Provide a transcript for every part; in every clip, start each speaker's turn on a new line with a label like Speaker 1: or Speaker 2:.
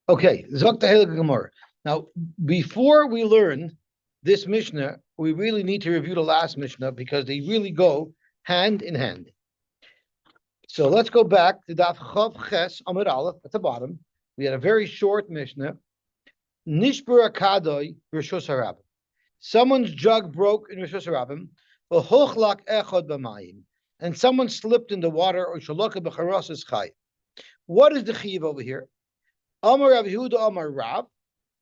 Speaker 1: Okay, Zok Tehillah Gemara. Now, before we learn this Mishnah, we really need to review the last Mishnah because they really go hand in hand. So let's go back to Daf Chav Ches Amud Aleph at the bottom. We had a very short Mishnah. Nishbur Akadoi Rishus Harabim. Someone's jug broke in Rishus Harabim. V'hochlak echad b'mayim. And someone slipped in the water or shaloka b'charos is chay. What is the chiv over here? Amar Rav Yehuda Amar Rav.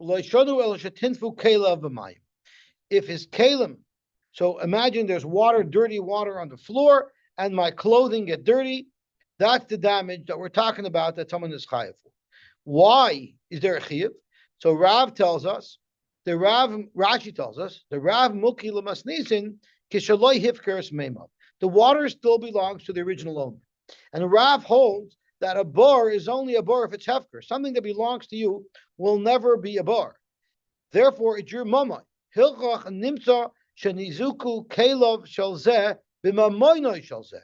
Speaker 1: Loishonu el shetinfu kela b'mayim. If his kalim, so imagine there's water, dirty water on the floor, and my clothing get dirty. That's the damage that we're talking about that someone is chayav for. Why is there a chiyuv? So Rav tells us, Rashi tells us, the Rav Muki Lamasnisin Kishaloi Hifkers Mema. The water still belongs to the original owner. And Rav holds that a bar is only a bar if it's hefker. Something that belongs to you will never be a bar. Therefore, it's your mamai. Hilchach nimtza shenizuku kelov shalzeh b'mamoinoi shalzeh.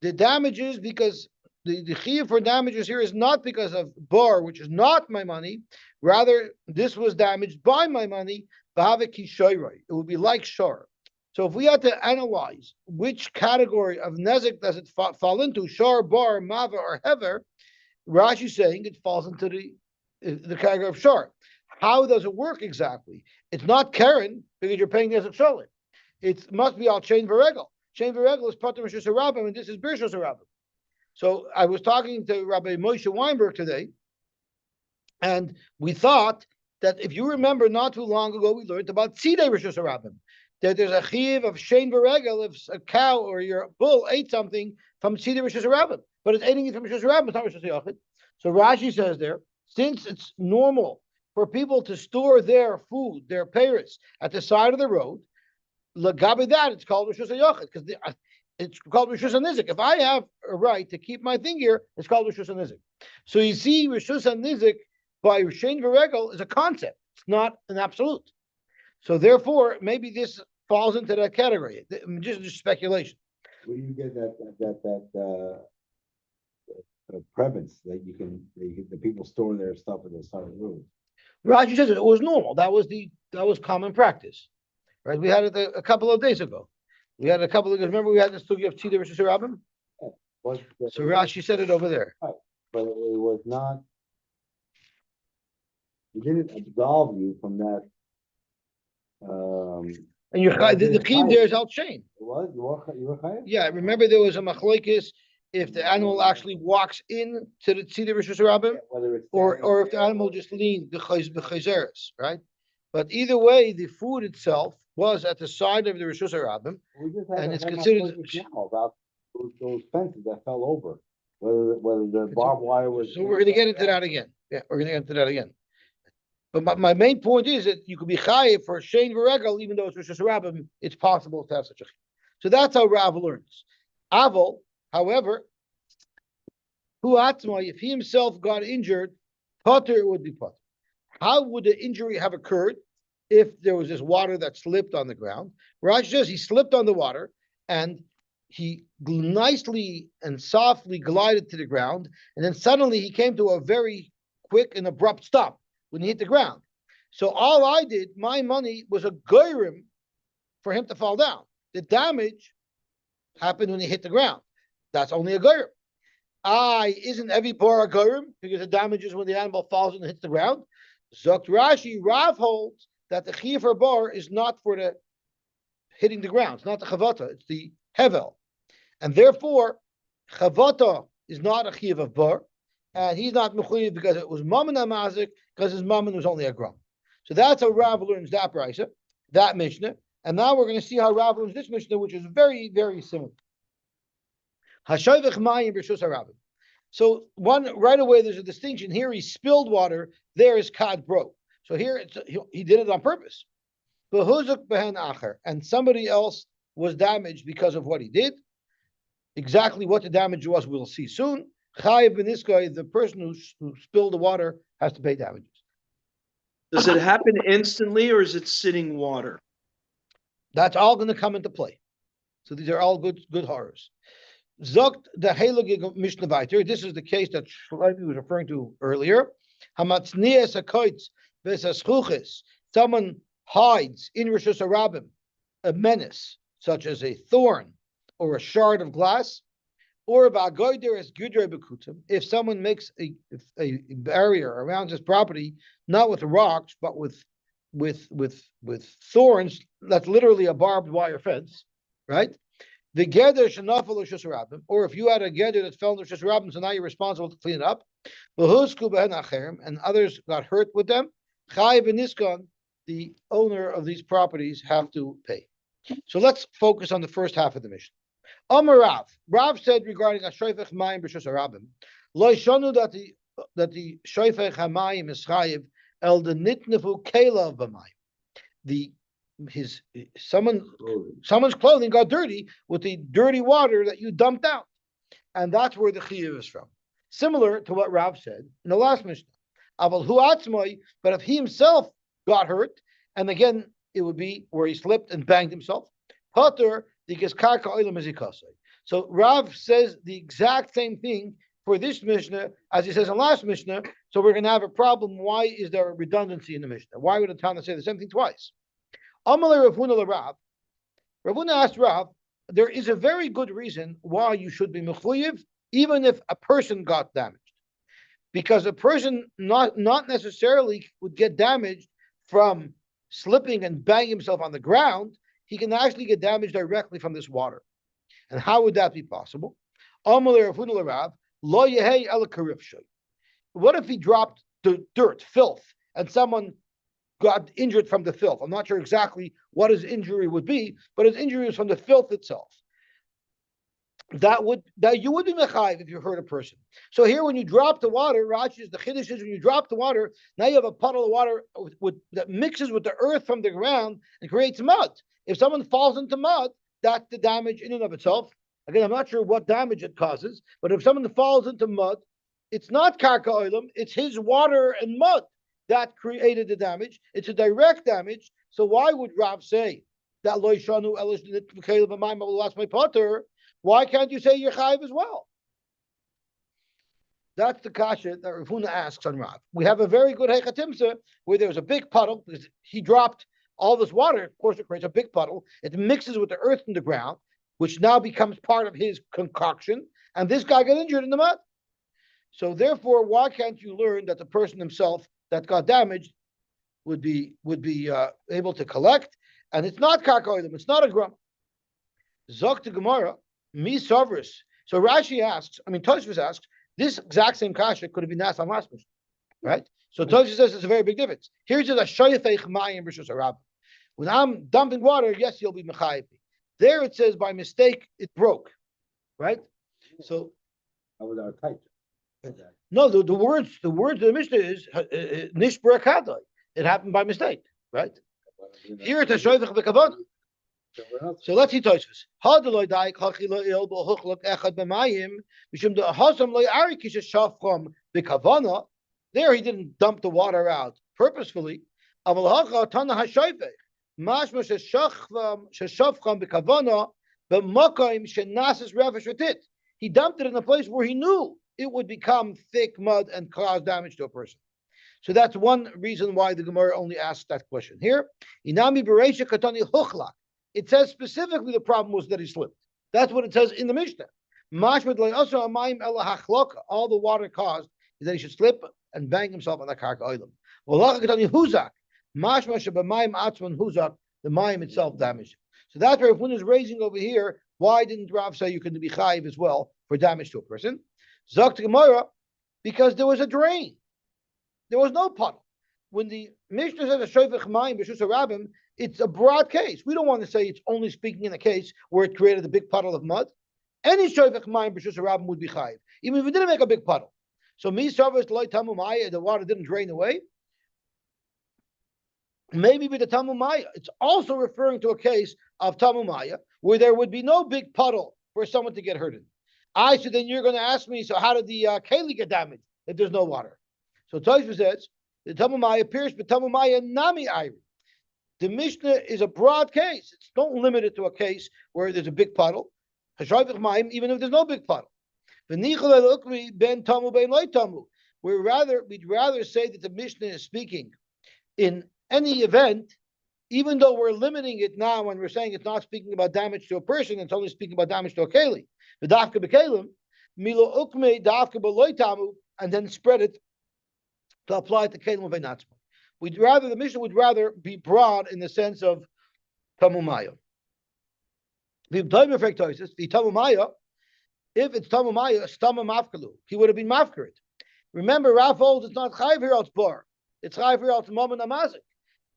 Speaker 1: The damages, because the chiyuv for damages here is not because of bar, which is not my money. Rather, this was damaged by my money. It would be like shor. So if we had to analyze which category of nezek does it fall into, shor, bar, mava, or hever, Rashi is saying it falls into the category of shor. How does it work exactly? It's not Karen because you're paying nezek solid. It must be al chain v'regel. Chain v'regel is part of Rishus Harabim, and this is Birshus Harabim. So I was talking to Rabbi Moshe Weinberg today, and we thought that if you remember not too long ago, we learned about Tzidei Rishus Harabim, that there's a chiyuv of shein v'regel if a cow or your bull ate something from Tzidei Rishus Harabim, but it's eating it from Rishus Harabim, it's not Rishus Yochid. So Rashi says there, since it's normal for people to store their food, their peiros, at the side of the road, Lagabi that it's called Rishus Yochid because it's called Rishus Nizik. If I have a right to keep my thing here, it's called Rishus Nizik. So you see, Rishus Nizik by Shein V'Regel is a concept. It's not an absolute. So therefore, maybe this falls into that category. Just speculation.
Speaker 2: Where do you get that premise that the people store their stuff at the side of the road?
Speaker 1: Rashi says it was normal. That was common practice, right? We had it a couple of days ago. We had a couple of, remember we had the study of Tzidei Rishus Harabim? Yeah. So Rashi said it over there.
Speaker 2: Right. But it was not, it didn't absolve you from that.
Speaker 1: And the chiv there is al chain.
Speaker 2: It was? You were chayav?
Speaker 1: Yeah, remember there was a machlokes if the animal actually walks in to the Tzidei Rishus Harabim, or if the animal just leans the chayzeres, right? But either way, the food itself was at the side of the Rishus Harabim, and it's considered
Speaker 2: about those fences that fell over, whether the barbed wire was.
Speaker 1: So we're going to get into that again. Yeah, we're going to get into that again. But my main point is that you could be chayiv for shein v'regel, even though it's Rishus Harabim, it's possible to have such a chiv. So that's how Rav learns. Avol, however, hu atzma, if he himself got injured, potter would be potter. How would the injury have occurred if there was this water that slipped on the ground? Rashi says he slipped on the water and he nicely and softly glided to the ground, and then suddenly he came to a very quick and abrupt stop when he hit the ground. So all I did, my money was a goyrim for him to fall down. The damage happened when he hit the ground. That's only a goyrim. Isn't every bar a goyrim because the damage is when the animal falls and hits the ground? Zokt Rashi, Rav holds that the chiyuv for bar is not for the hitting the ground. It's not the chavata. It's the hevel. And therefore, chavata is not a chiyuv of bar. And he's not mechuyev because it was mammon amazik, because his mammon was only a gram. So that's how Rav learns that brisa, that Mishnah. And now we're going to see how Rav learns this Mishnah, which is very, very similar. Hashavich mayim b'rishus harabim. So right away, there's a distinction. Here he spilled water. There his cod broke. So here he did it on purpose. And somebody else was damaged because of what he did. Exactly what the damage was, we'll see soon. Chayiv ben Iskay, the person who spilled the water, has to pay damages.
Speaker 3: Does it happen instantly or is it sitting water?
Speaker 1: That's all going to come into play. So these are all good horrors. Zogt the Heilige Mishnah weiter. This is the case that Shlomi was referring to earlier. Hamatznias hakoitz v'esaschuches. Someone hides in Rosh Hashanah a menace, such as a thorn or a shard of glass, or ba'goider as gudrei bekutim. If someone makes a barrier around his property, not with rocks, but with thorns, that's literally a barbed wire fence, right? The gather shenafel Rosh Hashanah, or if you had a gather that fell in Rosh Hashanah, so now you're responsible to clean it up. And others got hurt with them. Chai v'niskan, the owner of these properties, have to pay. So let's focus on the first half of the mission. Amar Rav. Rav said regarding a shoyfech mayim b'shus harabim, lo shanu that the shoyfech hamayim is chayiv el the nitnefu kelav b'mayim. Someone's clothing got dirty with the dirty water that you dumped out, and that's where the chiyuv is from. Similar to what Rav said in the last Mishnah. Aval hu atzmoi, but if he himself got hurt, and again it would be where he slipped and banged himself, pater because karka oilam is ikasai. So Rav says the exact same thing for this Mishnah as he says in last Mishnah. So we're going to have a problem. Why is there a redundancy in the Mishnah? Why would a Tana say the same thing twice? Amalei Rav Huna Rav. Rav Huna asked Rav, there is a very good reason why you should be mechuyev, even if a person got damaged, because a person not necessarily would get damaged from slipping and banging himself on the ground. He can actually get damaged directly from this water. And how would that be possible? What if he dropped the dirt, filth, and someone got injured from the filth? I'm not sure exactly what his injury would be, but his injury is from the filth itself. That you would be mechayiv if you hurt a person. So here, when you drop the water, Rashi's the chiddush is when you drop the water, now you have a puddle of water that mixes with the earth from the ground and creates mud. If someone falls into mud, that's the damage in and of itself. Again, I'm not sure what damage it causes, but if someone falls into mud, it's not karka oilam, it's his water and mud that created the damage. It's a direct damage. So why would Rav say that lo shanu elish lost my potter? Why can't you say you're chayiv as well? That's the kasha that Rav Huna asks on Rav. We have a very good hechatimsa where there's a big puddle because he dropped all this water. Of course, it creates a big puddle. It mixes with the earth in the ground, which now becomes part of his concoction. And this guy got injured in the mud. So therefore, why can't you learn that the person himself that got damaged would be able to collect? And it's not karkoidim. It's not a grum. Zok to Gemara. Mi Sovris. So Rashi asks, Tosfos asks, this exact same kasha could have been asked on last Mishnah, right? So Tosfos says it's a very big difference. Here's a shoyfeich mayim b'shus harabim. When I'm dumping water, yes, you'll be mechayiv. There it says by mistake it broke, right? So
Speaker 2: That was our type.
Speaker 1: no, the words of the Mishnah is nishbra kadai. It happened by mistake, right? Here it's a shoyfeich b'kavod. So let's see Tosfos. There he didn't dump the water out purposefully. He dumped it in a place where he knew it would become thick mud and cause damage to a person. So that's one reason why the Gemara only asks that question. Here, Inami Bereisha Katani Huchlak. It says specifically the problem was that he slipped. That's what it says in the Mishnah. All the water caused is that he should slip and bang himself on the karka oilam. The mayim itself damaged. So that's where if one is raising over here, why didn't Rav say you can be chayiv as well for damage to a person? Zok to Gemara, because there was a drain. There was no puddle. When the Mishnah says a shoyfech mayim b'shus harabim, it's a broad case. We don't want to say it's only speaking in a case where it created a big puddle of mud. Any shoyfech mayim b'shus harabim would be chayiv, even if it didn't make a big puddle. So mi savos loy tamu maya, the water didn't drain away. Maybe with the tamu maya, it's also referring to a case of tamu maya where there would be no big puddle for someone to get hurt in. So then you're going to ask me, so how did the keli get damaged if there's no water? So Tosfos says the tamu maya appears, but tamu maya nami ayri. The Mishnah is a broad case. Don't limit it to a case where there's a big puddle. Even if there's no big puddle. We'd rather say that the Mishnah is speaking in any event, even though we're limiting it now when we're saying it's not speaking about damage to a person, it's only speaking about damage to a keli. And then spread it to apply it to kelim of. The Mishnah would rather be broad in the sense of tamumaya. If it's tamumaya, stama mafkalu, he would have been mafkarit. Remember, Raf holds it's not chayv here, it's bar. It's chayv here, it's mama namazik.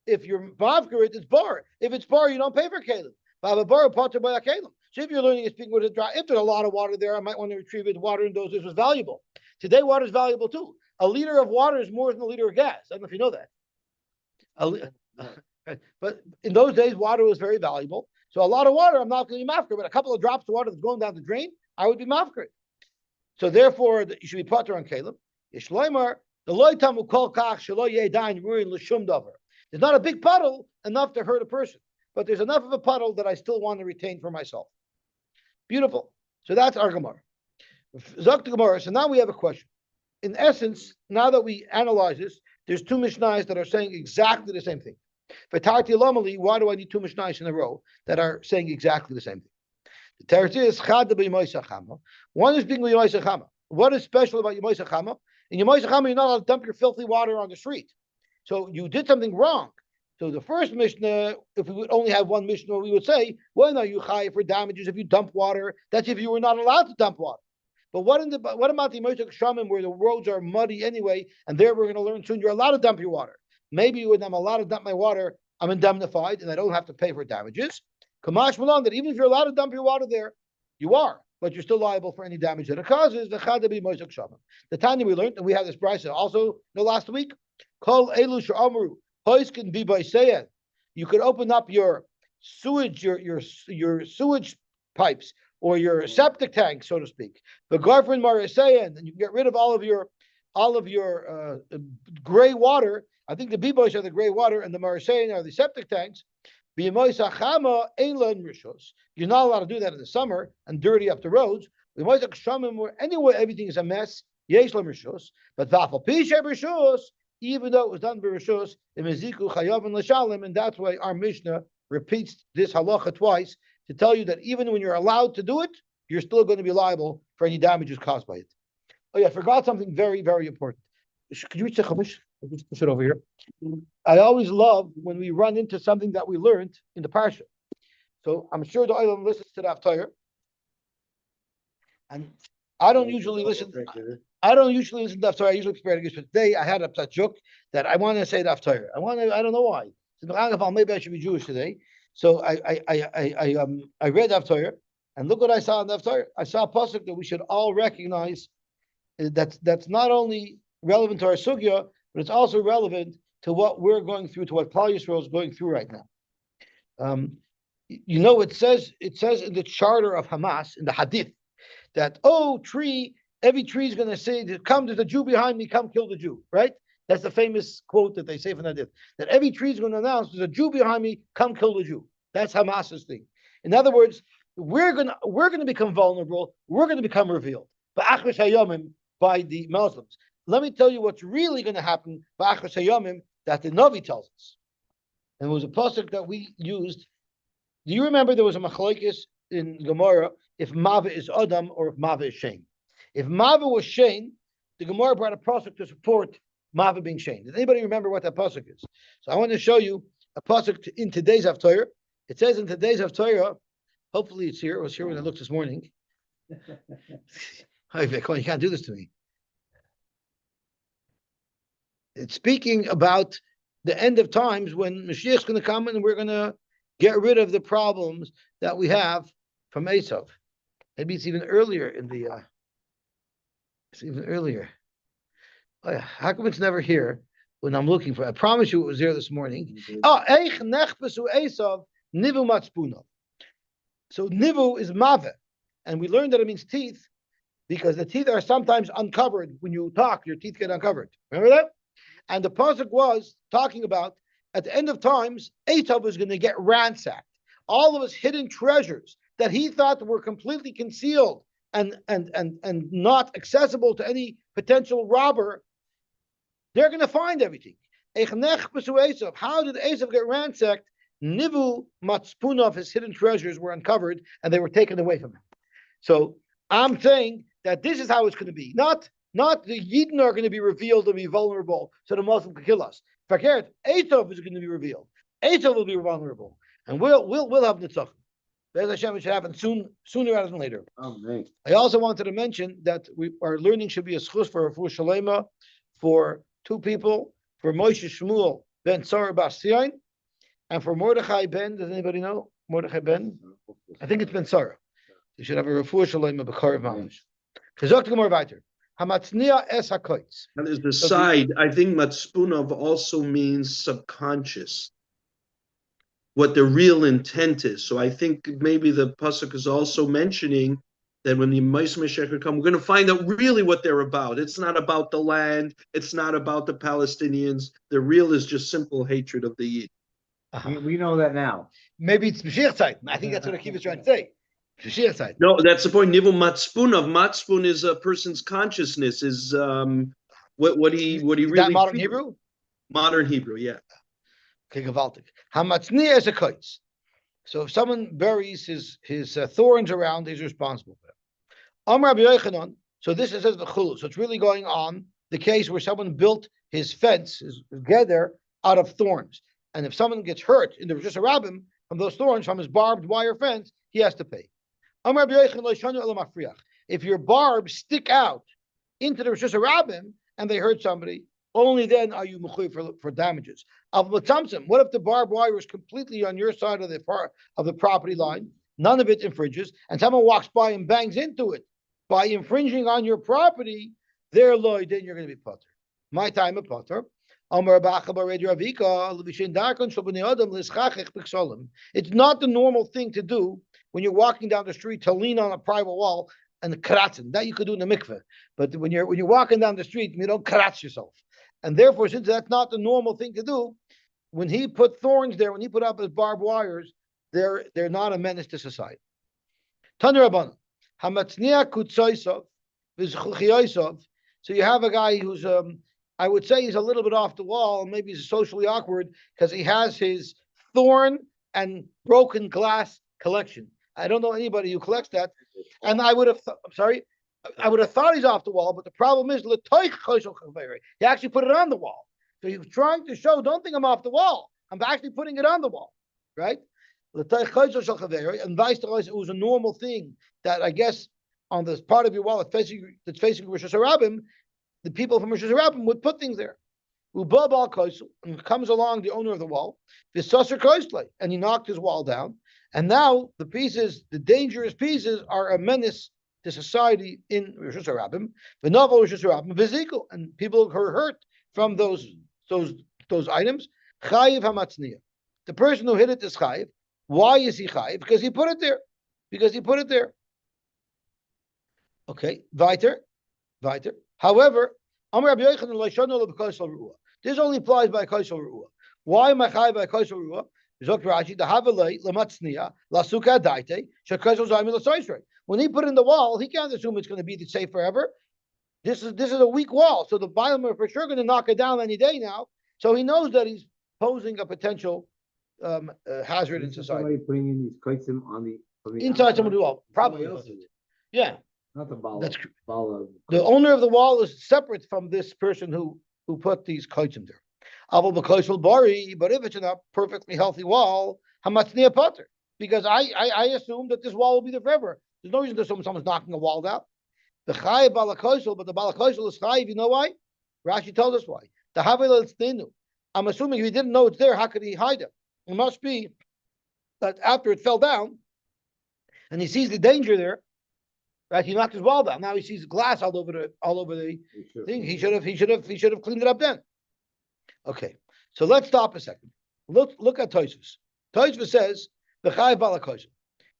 Speaker 1: If you're mafkarit, it's bar. If it's bar, you don't pay for kelim. Bava bar potter by a kelim. So if you're learning and speaking with a dry, if there's a lot of water there, I might want to retrieve it. Water in those days was valuable. Today, water is valuable too. A liter of water is more than a liter of gas. I don't know if you know that. But in those days, water was very valuable. So a lot of water, I'm not going to be mafkar, but a couple of drops of water that's going down the drain, I would be mafkar. So therefore, you should be potter on kelim. Yishloimar, the loitamu kol kach shelo yedain ruin l'shum davar. There's not a big puddle enough to hurt a person, but there's enough of a puddle that I still want to retain for myself. Beautiful. So that's our Gemara. Zok the Gemara. So now we have a question. In essence, now that we analyze this, there's two Mishnayos that are saying exactly the same thing. For Tarti Lomali, why do I need two Mishnayos in a row that are saying exactly the same thing? The Tarti is Chad b'Yimoysa Chama. One is being b'Yimoysa Chama. What is special about Yimoysa Chama? In Yimoysa Chama, you're not allowed to dump your filthy water on the street. So you did something wrong. So the first Mishnah, if we would only have one Mishnah, we would say, well, no, you chayav for damages if you dump water. That's if you were not allowed to dump water. But what about the Moshe Shamim where the roads are muddy anyway, and there we're going to learn soon you're allowed to dump your water. Maybe when I'm allowed to dump my water, I'm indemnified and I don't have to pay for damages. Kamash Malon, that even if you're allowed to dump your water there, you are, but you're still liable for any damage that it causes. The Tanya we learned, and we had this brisa also last week. Kol elu she'amru hoiskin bi b'seyen. You could open up your sewage, your sewage pipes or your septic tank, so to speak. The garfin marisayan, and you get rid of all of your gray water. I think the bibois are the gray water, and the marisayan are the septic tanks. You're not allowed to do that in the summer and dirty up the roads. Anyway, everything is a mess. But even though it was done by Rishus, and that's why our Mishnah repeats this halacha twice to tell you that even when you're allowed to do it, you're still going to be liable for any damages caused by it. Oh yeah, I forgot something very, very important. Could you reach the chumash? Let's push it over here. I always love when we run into something that we learned in the parsha. So I'm sure the Olam listens to the Haftarah, and I don't usually listen. I don't usually listen to Haftarah. I usually prepare to give. But today I had a joke that I want to say the Haftarah. I don't know why. Maybe I should be Jewish today. So I read Haftarah, and look what I saw in the Haftarah. I saw a pasuk that we should all recognize. That's not only relevant to our sugya, but it's also relevant to what we're going through, to what Klal Yisrael is going through right now. It says in the charter of Hamas, in the Hadith, that, every tree is going to say, come, there's a Jew behind me, come kill the Jew, right? That's the famous quote that they say from the Hadith, that every tree is going to announce, there's a Jew behind me, come kill the Jew. That's Hamas's thing. In other words, we're going to become vulnerable, we're going to become revealed. By the Muslims. Let me tell you what's really going to happen b'achas hayomim that the Navi tells us. And it was a pasuk that we used. Do you remember there was a machlokes in Gemara if Mava is Adam or if Mava is Shane? If Mava was Shane, the Gemara brought a pasuk to support Mava being Shane. Does anybody remember what that pasuk is? So I want to show you a pasuk in today's Haftarah. It says in today's Haftarah, hopefully it's here. It was here when I looked this morning. Hi, Vic, you can't do this to me. It's speaking about the end of times when Mashiach is going to come and we're going to get rid of the problems that we have from Esav. Maybe it's even earlier in the. It's even earlier. Oh yeah, how come it's never here when I'm looking for it? I promise you it was there this morning. Eich nechpesu Esav nivu matspuno. So nivu is mave, and we learned that it means teeth because the teeth are sometimes uncovered when you talk. Your teeth get uncovered. Remember that? And the pasuk was talking about at the end of times, Esav was going to get ransacked. All of his hidden treasures that he thought were completely concealed and not accessible to any potential robber, they're going to find everything. How did Esav get ransacked? Nivu Matspunov, his hidden treasures were uncovered and they were taken away from him. So I'm saying that this is how it's going to be. Not the Yidden are going to be revealed to be vulnerable, so the Muslim can kill us. Esav is going to be revealed. Esav will be vulnerable, and we'll have Nitzachim. Be'ez Hashem, it should happen sooner rather than later.
Speaker 2: Amen.
Speaker 1: I also wanted to mention that our learning should be a schus for Refuah Shalema for two people, for Moshe Shmuel ben Sarah Bastian, and for Mordechai ben. Does anybody know Mordechai ben? I think it's ben Sarah. You should have a Refuah Shalema b'Karav Mamish. Kazok to Gemara weiter. Hamatznia es hakoitz.
Speaker 3: And there's the side. I think matspunov also means subconscious. What the real intent is. So I think maybe the pasuk is also mentioning that when the Mashiach come, we're going to find out really what they're about. It's not about the land. It's not about the Palestinians. The real is just simple hatred of the Yid.
Speaker 2: We know that now.
Speaker 1: Maybe it's Mashiach side. I think that's what Akiva is trying to say. Mashiach side.
Speaker 3: No, that's the point. Nivel matspunov. Matspun is a person's consciousness. Is what he really.
Speaker 1: That modern Hebrew.
Speaker 3: Modern Hebrew, yeah.
Speaker 1: Okay, gewaltig. Hamatznia is a koitz. So if someone buries his thorns around, he's responsible for it. Amar Rabbi Yochanan. So this is the chulu. So it's really going on the case where someone built his fence, his gather, out of thorns. And if someone gets hurt in the Rosh Hashanah from those thorns, from his barbed wire fence, he has to pay. Amar Rabbi Yochanan lo yishanu ela mafriach. If your barbs stick out into the Rosh Hashanah and they hurt somebody, only then are you mechuyev for damages. What if the barbed wire is completely on your side of the property line? None of it infringes, and someone walks by and bangs into it by infringing on your property. Then you're going to be potter. My time of potter. It's not the normal thing to do when you're walking down the street to lean on a private wall and karatzen. That you could do in the mikveh, but when you're walking down the street, you don't karatz yourself. And therefore, since that's not the normal thing to do, when he put thorns there, when he put up his barbed wires, they're not a menace to society. Tanu Rabbanan, hamatznia kutzoisov v'zchuchiosov. So you have a guy who's, I would say he's a little bit off the wall, maybe he's socially awkward because he has his thorn and broken glass collection. I don't know anybody who collects that, and I would have thought he's off the wall, but the problem is he actually put it on the wall. So he was trying to show, don't think I'm off the wall. I'm actually putting it on the wall, right? And vice versa, it was a normal thing that I guess on this part of your wall that's facing Rosh Hashanah, the people from Rosh Hashanah would put things there. And comes along the owner of the wall, and he knocked his wall down. And now the dangerous pieces are a menace to society in Rosh Hashanah, the novel Rosh Hashanah, and people who are hurt from those items. Chayiv hamatzniya. The person who hit it is chayiv. Why is he chayiv? Because he put it there. Okay, weiter. However, Amar Rabbi Yochanan lo yishanu ela b'kosel ruah. This only applies by kosel ruah. Why am I chayiv by kosel ruah? When he put it in the wall, he can't assume it's going to be safe forever. This is a weak wall, so the Bailam are for sure going to knock it down any day now. So he knows that he's posing a potential hazard in society.
Speaker 2: Somebody putting in these kaitzim on the
Speaker 1: Inside someone's wall, probably. Yeah,
Speaker 2: not the bala.
Speaker 1: That's
Speaker 2: bala.
Speaker 1: The owner of the wall is separate from this person who put these kaitzim there. But if it's in a perfectly healthy wall, hamatzniya potter, because I assume that this wall will be there forever. There's no reason that someone's knocking a wall down. The chayiv balakosel, but the balakosel is chayiv. You know why? Rashi told us why. The havel tzneinu. I'm assuming if he didn't know it's there, how could he hide it? It must be that after it fell down, and he sees the danger there, right? He knocked his wall down. Now he sees glass all over the thing. He should have cleaned it up then. Okay, so let's stop a second. Look at Tosfos. Tosfos says the chayiv balakosel.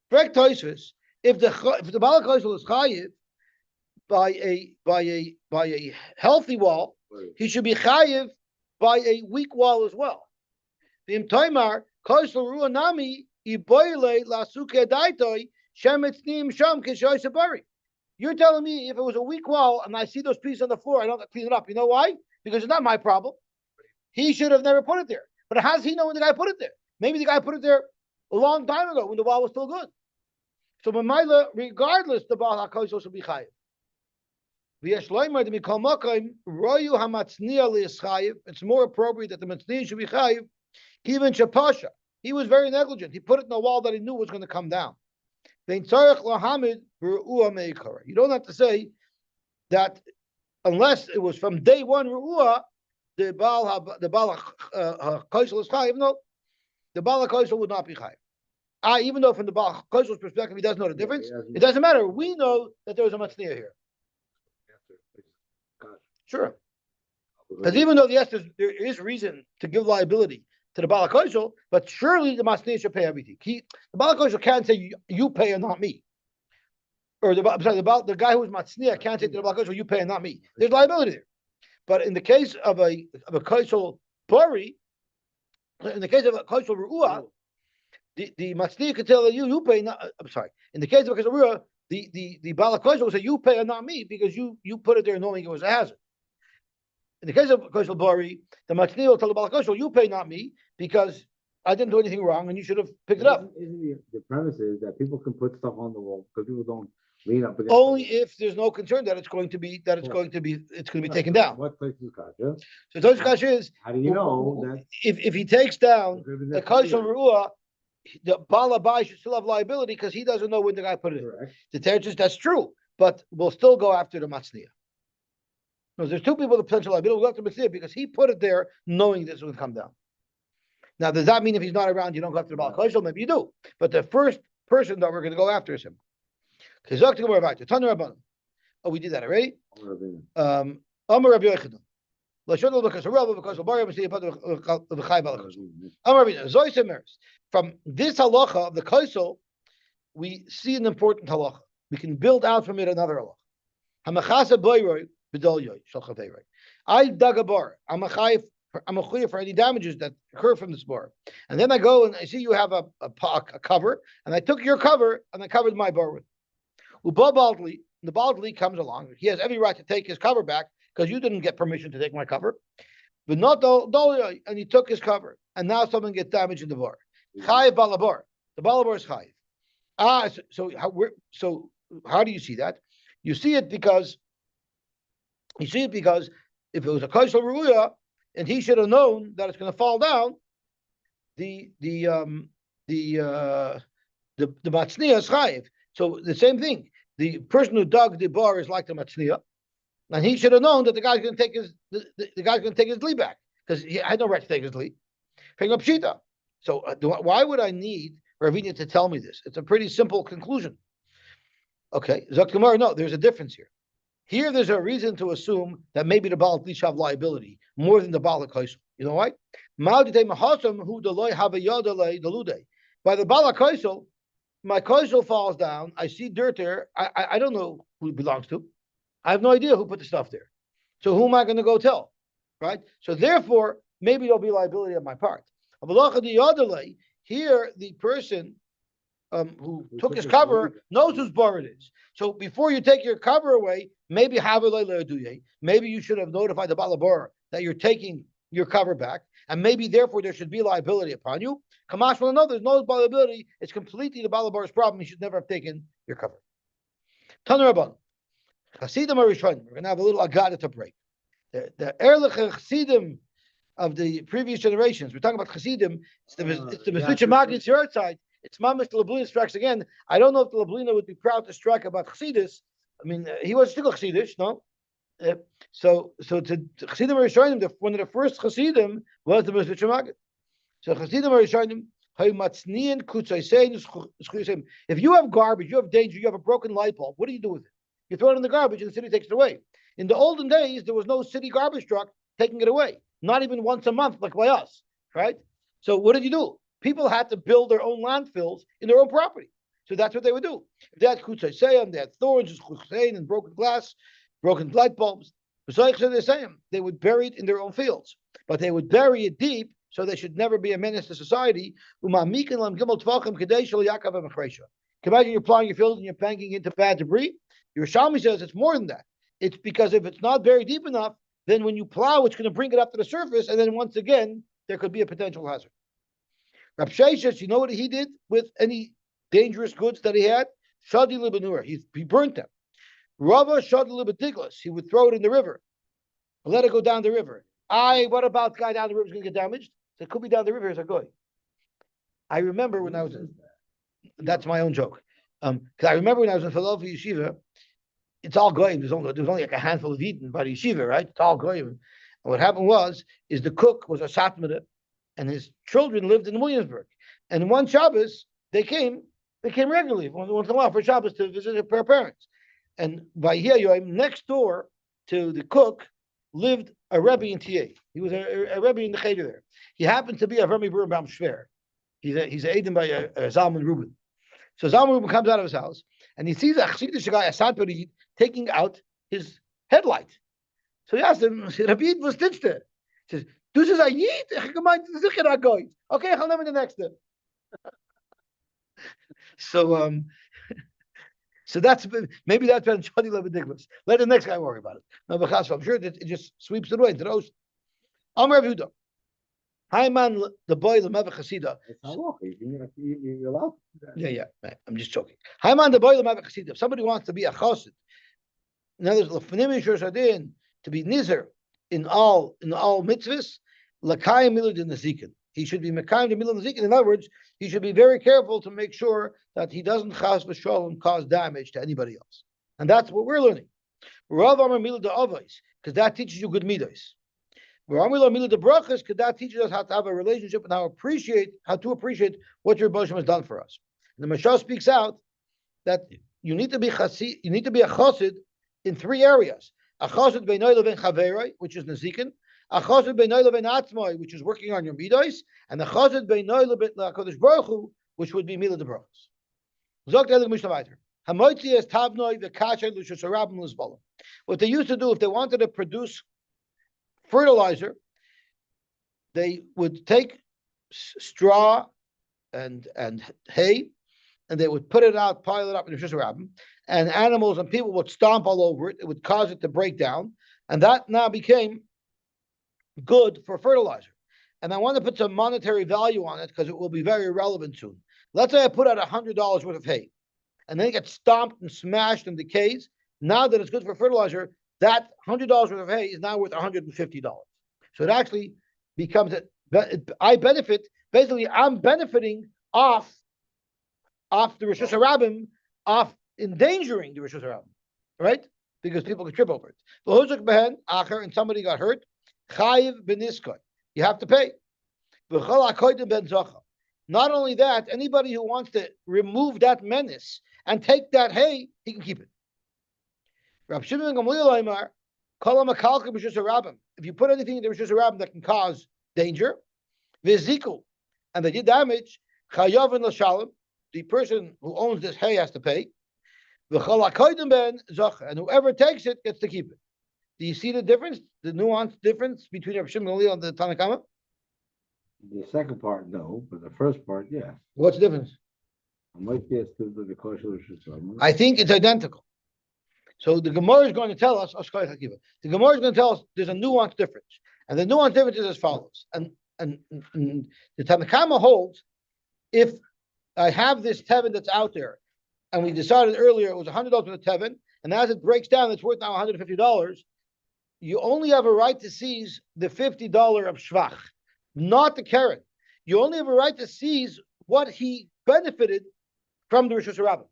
Speaker 1: Correct Tosfos. If the balakosel is chayiv by a healthy wall, he should be chayiv by a weak wall as well. V'im toimar kosel ruah nami iboyle lasuke daitoi Shemetznim sham kishoy. You're telling me if it was a weak wall and I see those pieces on the floor, I don't have to clean it up. You know why? Because it's not my problem. He should have never put it there. But how does he know when the guy put it there? Maybe the guy put it there a long time ago when the wall was still good. So regardless, the Baal HaKoshel should be chayiv. It's more appropriate that the Matzniya should be chayiv. Even Shapasha, he was very negligent. He put it in a wall that he knew was going to come down. You don't have to say that unless it was from day one Ru'ah, the Baal HaKoshel is chayiv. No, the Baal HaKoshel would not be chayiv. Even though from the Baal HaKoshel's perspective he doesn't know the difference, it doesn't matter. We know that there was a Matzniya here. Sure. Because even though there is reason to give liability to the Baal HaKoshel, but surely the Matzniya should pay everything. The Baal HaKoshel can't say you pay and not me. Or the guy who was Matzniya can't say to the Baal HaKoshel you pay and not me. There's liability there. But in the case of a Koshel Bari, in the case of a Koshel Ru'ah, the Matzniya could tell you pay not. I'm sorry. In the case of a Koshel Ru'ah, the Baal HaKoshel will say you pay and not me because you put it there knowing it was a hazard. In the case of Koshel Bari, the Matzniya will tell the Baal HaKoshel, you pay not me because I didn't do anything wrong and you should have picked it up.
Speaker 2: Isn't the premise is that people can put stuff on the wall because people don't lean up against
Speaker 1: Only if there's no concern that it's going to be taken down.
Speaker 2: What place is Kasha?
Speaker 1: So Tosh Kasha is
Speaker 2: How do you know that
Speaker 1: if he takes down the Koshel Ru'ah, the Baal Abai should still have liability because he doesn't know when the guy put it in. The Terrorist, that's true, but we'll still go after the Matzniya. No, there's two people with potential liability. We'll go after the Matzniya because he put it there knowing this would come down. Now, does that mean if he's not around, you don't go after the Baal HaKoshel? Maybe you do. But the first person that we're going to go after is him. Oh, we did that already. Amar Rabbi Yochanan. From this halacha of the Kosel, we see an important halacha. We can build out from it another halacha. I dug a bar. I'm a chayiv for any damages that occur from this bar. And then I go and I see you have a cover, and I took your cover and I covered my bar with. The Baldli comes along. He has every right to take his cover back because you didn't get permission to take my cover. But not Dolia, and he took his cover. And now someone gets damaged in the bar. Chayiv balabar. The balabar is chayiv. So how do you see that? You see it because if it was a Koshel Ru'ah and he should have known that it's going to fall down, the Matzniya is chayiv. So the same thing. The person who dug the bar is like the Matzniya, and he should have known that the guy's going to take his Dli back because he had no right to take his Dli. So why would I need Ravina to tell me this? It's a pretty simple conclusion. Okay, Zok Gemara, no, there's a difference here. Here, there's a reason to assume that maybe the Baal Tlish have liability more than the Baal HaKoshel. You know why? By the Baal HaKoshel, my Koshel falls down. I see dirt there. I don't know who it belongs to. I have no idea who put the stuff there. So who am I going to go tell? Right? So therefore, maybe there'll be liability on my part. Here, the person who took his cover knows whose bar it is. So before you take your cover away, maybe you should have notified the Balabar that you're taking your cover back, and maybe therefore there should be liability upon you. Kamash will know there's no liability. It's completely the Balabar's problem. He should never have taken your cover. Taner Rabban, Chasidim are Rishonim. We're going to have a little agada to break. The Erlich Chasidim of the previous generations. We're talking about Chasidim. It's the Mesutcha Maggid's your side. It's Mamish the Lablina strikes again. I don't know if the Lablina would be proud to strike about Chassidus. I mean, he was still a Chassidish, no? So to Chassidim Rishonim, one of the first Chassidim was the Mesutcha Maggid. So Chassidim Rishonim, if you have garbage, you have danger, you have a broken light bulb, what do you do with it? You throw it in the garbage and the city takes it away. In the olden days, there was no city garbage truck taking it away. Not even once a month, like by us, right? So what did you do? People had to build their own landfills in their own property. So that's what they would do. If they had kutzayseim, they had thorns, and broken glass, broken light bulbs. They would bury it in their own fields. But they would bury it deep so they should never be a menace to society. Imagine you're plowing your field and you're banging into bad debris. Your Shami says it's more than that. It's because if it's not very deep enough, then when you plow, it's going to bring it up to the surface, and then once again, there could be a potential hazard. Rav Sheshes, you know what he did with any dangerous goods that he had? Shadi libanur. He burnt them. Rava shadi libatiglas. He would throw it in the river, let it go down the river. What about the guy down the river is going to get damaged? So it could be down the river as a guy. I remember when I was that's my own joke. Because I remember when I was in Philadelphia Yeshiva, it's all goyim. There was only like a handful of Eden by the Yeshiva, right? It's all goyim. And what happened is the cook was a Satmada, and his children lived in Williamsburg. And one Shabbos, they came regularly, once in a while for Shabbos to visit their parents. And by here, next door to the cook lived a Rebbe in TA. He was a Rebbe in the Cheder there. He happened to be a Vermi Birnbaum Shver. He's a Aiden by a Zalman Reuben. So Zalman Reuben comes out of his house and he sees a Chassidish guy, a Satmada, taking out his headlight. So he asked him, Rabbi, was dit there? He says, "Dus is a Yid, ich gemeint, das ist sicher a Goy." Okay, I'll never the next step. So that's maybe that's been Shadi Leviticus. Let the next guy worry about it. No, but I'm sure that it just sweeps it away into the ocean. Amr Rav Yehuda. Hi man, the boy the Mevach Chasida.
Speaker 2: You're allowed.
Speaker 1: Yeah. I'm just joking. Hi man, the boy the Mevach Chasida. If somebody wants to be a chassid, in other words, to be nizer in all mitzvahs, lakayim milud in the zikin. He should be mekayim the milud zikin. In other words, he should be very careful to make sure that he doesn't chas v'sholem cause damage to anybody else. And that's what we're learning. Rav Amar milud the avos, because that teaches you good midos. Rav Amar milud the brachas, because that teaches us how to have a relationship and how to appreciate what your Boshim has done for us. And the Mashal speaks out that you need to be a chassid in three areas. A chassid beinoi leven chaveroi, which is nezikin. A chassid beinoi leven atzmoi, which is working on your midos, and the chassid beinoi leven lakadosh baruch hu, which would be milud the brachas. Zok the Mishnah weiter. Hamotzi es tavnoi v'kasher l'shusarabim l'zbalim. What they used to do if they wanted to produce fertilizer, they would take straw and hay, and they would put it out, pile it up in the shusarabim, and animals and people would stomp all over it. It would cause it to break down, and that now became good for fertilizer. And I want to put some monetary value on it because it will be very relevant soon. Let's say I put out $100 worth of hay, and then it gets stomped and smashed and decays. Now that it's good for fertilizer, that $100 worth of hay is now worth $150. So it actually becomes I benefit. Basically, I'm benefiting off the Rosh Hashanah, off endangering the Rosh Hashanah, right? Because people can trip over it. And somebody got hurt. Chayiv beniskot. You have to pay. Not only that, anybody who wants to remove that menace and take that hay, he can keep it. If you put anything in the Rosh Hashanah that can cause danger, and they did damage, the person who owns this hay has to pay. And whoever takes it gets to keep it. Do you see the difference, the nuanced difference between Rav Shimon Gamliel and the Tanna Kama?
Speaker 2: The second part, no, but the first part, yeah.
Speaker 1: What's the difference? I think it's identical. So the Gemara is going to tell us, the Gemara is going to tell us there's a nuanced difference. And the nuanced difference is as follows. And the Tanna Kama holds, if I have this tevin that's out there, and we decided earlier it was $100 for the tevin, and as it breaks down, it's worth now $150, you only have a right to seize the $50 of shvach, not the keren. You only have a right to seize what he benefited from the Rosh Hashanah.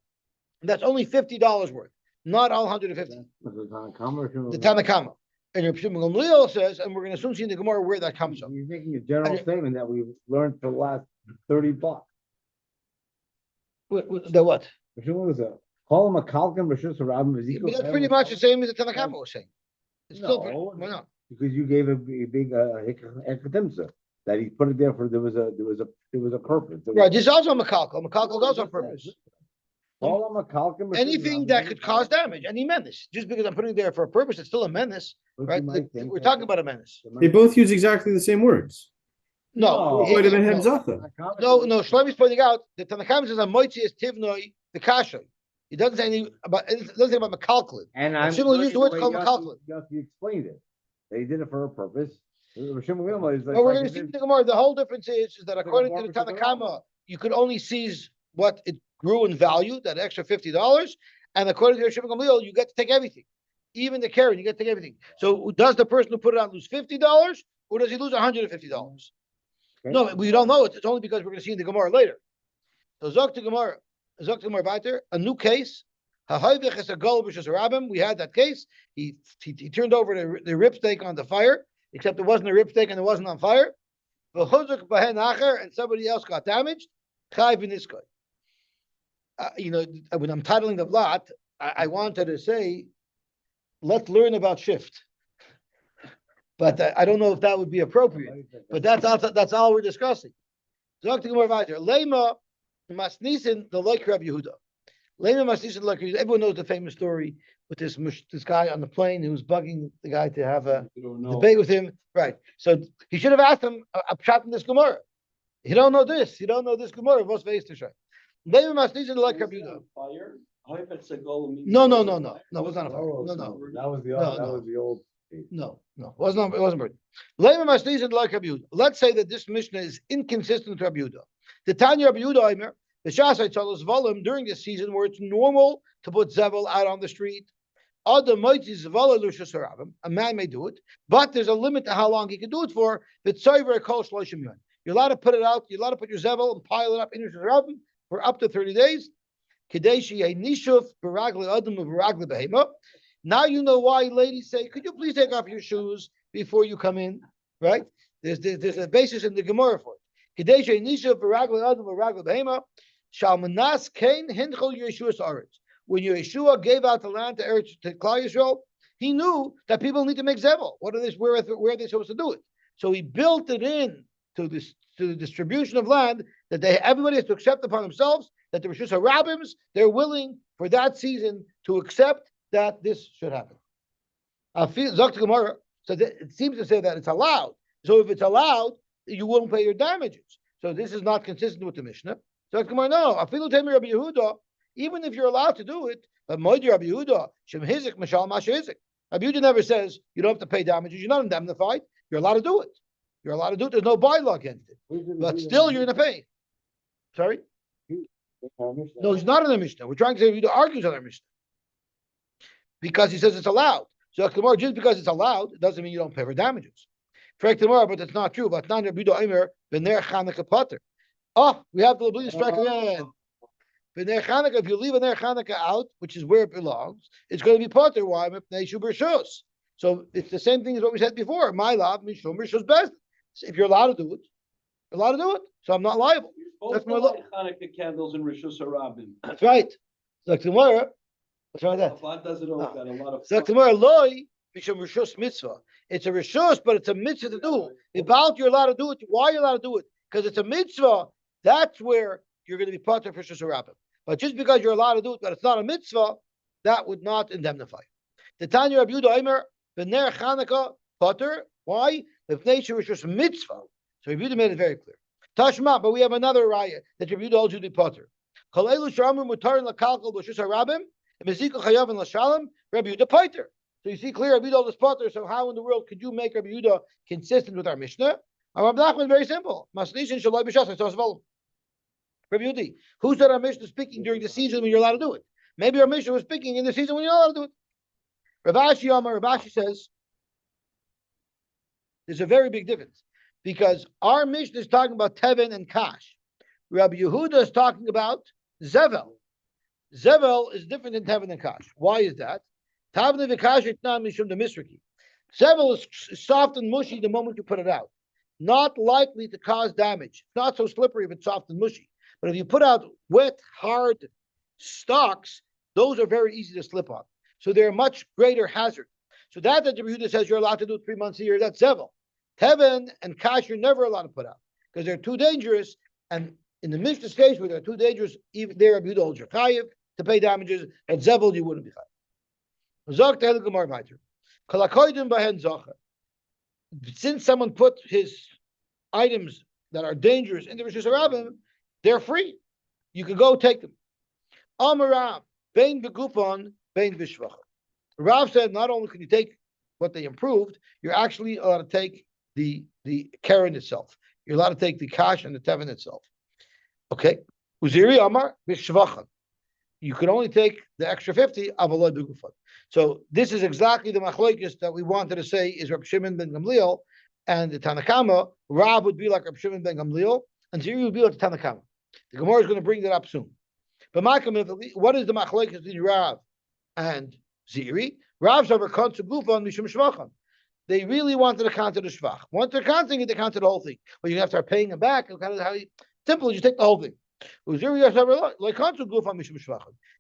Speaker 1: And that's only $50 worth, not all 150. The Tanna Kama. And Rav Shimon Gamliel says, and we're going to soon see in the Gemara where that comes from.
Speaker 2: You're making a general statement that we've learned for the last 30 blocks.
Speaker 1: The what?
Speaker 2: What was that? Call him a Kalkin Rishus Rabim.
Speaker 1: But that's pretty much the same as the Tanna Kama was saying. It's
Speaker 2: no,
Speaker 1: still why not?
Speaker 2: Because you gave a big hekatimsa that he put it there for there was a purpose.
Speaker 1: Right. This is also a makalkal. Makalkal is also a purpose.
Speaker 2: Call him a Kalkin.
Speaker 1: Anything that could cause damage, any menace. Just because I'm putting it there for a purpose, it's still a menace, right? We're talking about a menace.
Speaker 4: They both use exactly the same words.
Speaker 1: No.
Speaker 4: No,
Speaker 1: Shlomi's pointing out the Tanna Kama says a moitzi is tivnoi the kasha. It doesn't say anything about Makalklin.
Speaker 2: And I'm.
Speaker 1: Shimon used the word called
Speaker 2: Yossi
Speaker 1: Makalklin.
Speaker 2: explained it. They did it for a purpose. Shimon Gamliel is
Speaker 1: Well, we're
Speaker 2: like
Speaker 1: going to see in the Gemara. The whole difference is that according to the
Speaker 2: Gemara is
Speaker 1: Tanakama, you could only seize what it grew in value, that extra $50, and according to Shimon Gamliel, you get to take everything, even the carrot. You get to take everything. So, does the person who put it out lose $50, or does he lose $150?
Speaker 2: Okay.
Speaker 1: No, we don't know it. It's only because we're going to see in the Gemara later. So, Zok to Gemara weiter, a new case. We had that case. He turned over the ripstake on the fire, except it wasn't a ripstake and it wasn't on fire. And somebody else got damaged. You know, when I'm titling the blot, I wanted to say, let's learn about shift. But I don't know if that would be appropriate. But that's all we're discussing. Lema masnisin the like Rabbi Yehuda. Lema masnisin like everyone knows the famous story with this guy on the plane who was bugging the guy to have a debate with him. Right. So he should have asked him, I'm in this Gemara. You don't know this. You don't know this Gemara. What's face to show? Lema masnisin like Rabbi Yehuda. No. It was not a fire. No.
Speaker 2: That was the old.
Speaker 1: No, it wasn't burning. Let's say that this Mishnah is inconsistent with Rabbi Yehuda. The Tanya Rabbi Yehuda Aimer, the Shasai Tzalos Valim during this season where it's normal to put Zevel out on the street. A man may do it, but there's a limit to how long he can do it for. You're allowed to put it out, you're allowed to put your Zevel and pile it up in your Rabim for up to 30 days. Now you know why ladies say, could you please take off your shoes before you come in? Right? There's a basis in the Gemara for it. When Yeshua gave out the land to Klal Yisrael, he knew that people need to make zevel. Where are they supposed to do it? So he built it in to the distribution of land that everybody has to accept upon themselves, that the Rishus HaRabbims, they're willing for that season to accept that this should happen. So it seems to say that it's allowed. So if it's allowed, you won't pay your damages. So this is not consistent with the Mishnah. So no, even if you're allowed to do it, but Rabbi Yehuda never says you don't have to pay damages. You're not indemnified. You're allowed to do it. You're allowed to do it. There's no bylaw against it. But still, you're going to pay. Sorry? No, he's not in the Mishnah. We're trying to say Yehuda argues on our Mishnah because he says it's allowed. So just because it's allowed, it doesn't mean you don't pay for damages. But that's not true. But oh, we have the Leblin strike again. If you leave a Ner Chanukah out, which is where it belongs, it's going to be potter. Why? So it's the same thing as what we said before. My love, Mishum Rishus best. If you're allowed to do it, you're allowed to do it. So I'm not liable.
Speaker 5: That's my Hanukkah candles in Rishus Harabim.
Speaker 1: That's right. So tomorrow, what's wrong with that?
Speaker 5: Chabad does it all. Got a lot of.
Speaker 1: So tomorrow, loy Mishum Rishus mitzvah. It's a rishus, but it's a mitzvah to do. About you're allowed to do it. Why are you allowed to do it? Because it's a mitzvah. That's where you're going to be potter for Rishus Harabim. But just because you're allowed to do it, but it's not a mitzvah, that would not indemnify. The Tanya Rabbi Yehuda Aimer, B'ner Chanukah, potter. Why? If nature is just a mitzvah. So Rabbi Yehuda made it very clear. Tashma, but we have another raya that Rabbi Yehuda holds you to be potter. Kol elu sh'amru mutar l'kalkal b'shus harabim, and chayav and l'shalom, Rabbi Yehuda potter. So you see clear Rabbi Yehuda holds this potter. So how in the world could you make Rabbi Yehuda consistent with our Mishnah? Our Rabbi Nachman, very simple. Masnishin shaloi b'shas, I saw Zvalim. Rabbi Yudi, who said our Mishnah speaking during the season when you're allowed to do it? Maybe our Mishnah was speaking in the season when you're allowed to do it. Rav Ashi says there's a very big difference because our Mishnah is talking about Tevin and Kash. Rabbi Yehuda is talking about Zevel. Zevel is different than Tevin and Kash. Why is that? Tevin and Kash is not Mishum the Misraki. Zevel is soft and mushy the moment you put it out. Not likely to cause damage. It's not so slippery if it's soft and mushy. But if you put out wet, hard stalks, those are very easy to slip on. So they're a much greater hazard. So that Rabbi Yehuda says you're allowed to do 3 months a year, that's Zevel. Tevin and Kash you're never allowed to put out because they're too dangerous. And in the Mishnah's case where they're too dangerous, even there Rabbi Yehuda holds your chayiv to pay damages. At Zevel you wouldn't be chayiv. Since someone put his items that are dangerous in the Rishus Harabim, they're free. You can go take them. Amarav, Bain Begufon, Bain Bishvach. Rav said not only can you take what they improved, you're actually allowed to take the Karen itself. You're allowed to take the Kash and the Tevin itself. Okay. Uziri Amar Bishvachan. You can only take the extra 50 Avaloi Begufon. So this is exactly the machlokes that we wanted to say is Reb Shimon ben Gamliel and the Tanakama. Rav would be like Reb Shimon ben Gamliel, and Ziri would be like the Tanakama. The Gemara is going to bring that up soon. But what is the machlokes between Rav and Ziri? Rav's over to Gufon Mishum Shvachon. They really wanted to counter the Shvach. Once they're counting it, they counter the whole thing. But you have to start paying them back. Simple, you take the whole thing.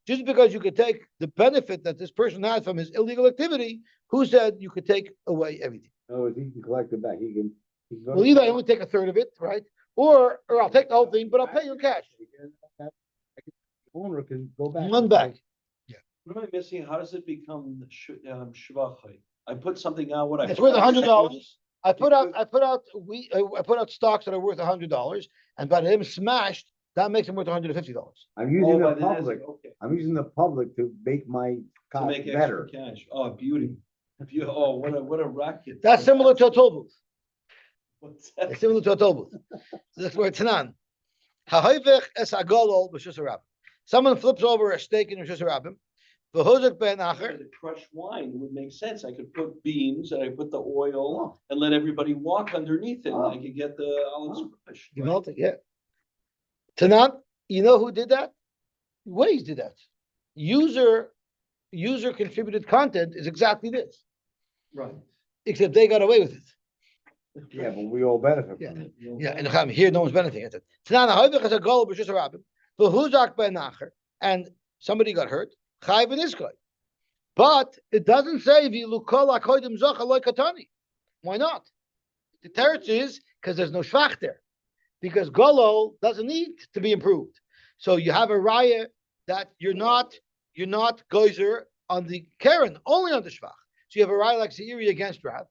Speaker 1: Just because you could take the benefit that this person has from his illegal activity, who said you could take away everything?
Speaker 2: No, he can collect it back. He can go
Speaker 1: Well, either I only take a third of it, right? Or I'll take the whole thing, but I'll pay you in cash.
Speaker 2: The owner can go back.
Speaker 1: One back.
Speaker 5: What am I missing? How does it become shvachai? I put something out, what I.
Speaker 1: It's worth $100. I put out stocks that are worth $100, and by them smashed, that makes them worth $150.
Speaker 2: I'm using the
Speaker 5: by the Nazir,
Speaker 2: public.
Speaker 5: okay.
Speaker 2: I'm using the public to make my
Speaker 5: To
Speaker 2: cost
Speaker 5: make
Speaker 2: better.
Speaker 5: extra cash. Oh, beauty. Oh, what a racket.
Speaker 1: That's similar to a toll booth.
Speaker 5: What's that?
Speaker 1: It's similar to a toll booth. So that's where it's nan. Ha'hoivech es agolol b'shus harabim. Someone flips over a steak in Rishus Harabim. V'hozek ben acher.
Speaker 5: The crushed wine would make sense. I could put beans and I put the oil and let everybody walk underneath it. And I could get the olives crushed.
Speaker 1: You melt it, yeah. Tanan, you know who did that? Waze did that. User contributed content is exactly this,
Speaker 5: Right.
Speaker 1: except they got away with it.
Speaker 2: Yeah, but we all benefit
Speaker 1: Yeah.
Speaker 2: from it.
Speaker 1: Yeah, and Chami, here no one's benefiting. Tanan, ha'hoivech es agolol b'shus harabim. V'hozek ben acher, and somebody got hurt. Chayv in Iskoy. But it doesn't say v'lukol akoidim zocha loy katani. Why not? The teretz is because there's no shvach there. Because Golol doesn't need to be improved. So you have a raya that you're not gozer on the Karen, only on the shvach. So you have a raya like Seiri against Rav.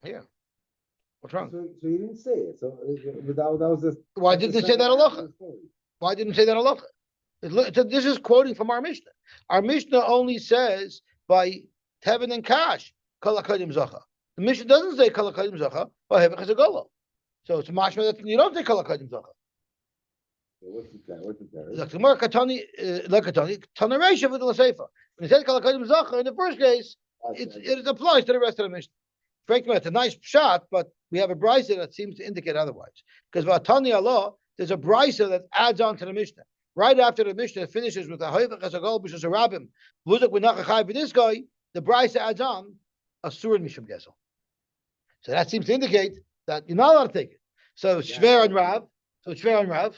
Speaker 1: Yeah. What's wrong?
Speaker 2: So you didn't say it. So that was the.
Speaker 1: Why didn't they say that halacha? Why didn't they say that halacha? This is quoting from our Mishnah. Our Mishnah only says by Tevin and Kash, Kol HaKodim Zacha. The Mishnah doesn't say Kol HaKodim Zacha, by Hevach Hazagolo. So it's mashma that you don't say Kol HaKodim Zacha.
Speaker 2: What's the terror?
Speaker 1: The Gemara Katani, Lekatani, Tana Reisha with the Seifa. When it says Kol HaKodim Zacha, in the first case, it applies to the rest of the Mishnah. Frankly, it's a nice shot, but we have a brisa that seems to indicate otherwise. Because Vatani Allah, there's a brisa that adds on to the Mishnah. Right after the Mishnah finishes with a Hoivach Hasagol B'Shus Harabim, Vuzak B'Nacha Chai B'Dis guy, the brisa adds on a Surin Mishum Gezel. So that seems to indicate that you're not allowed to take it. So Shver and Rav.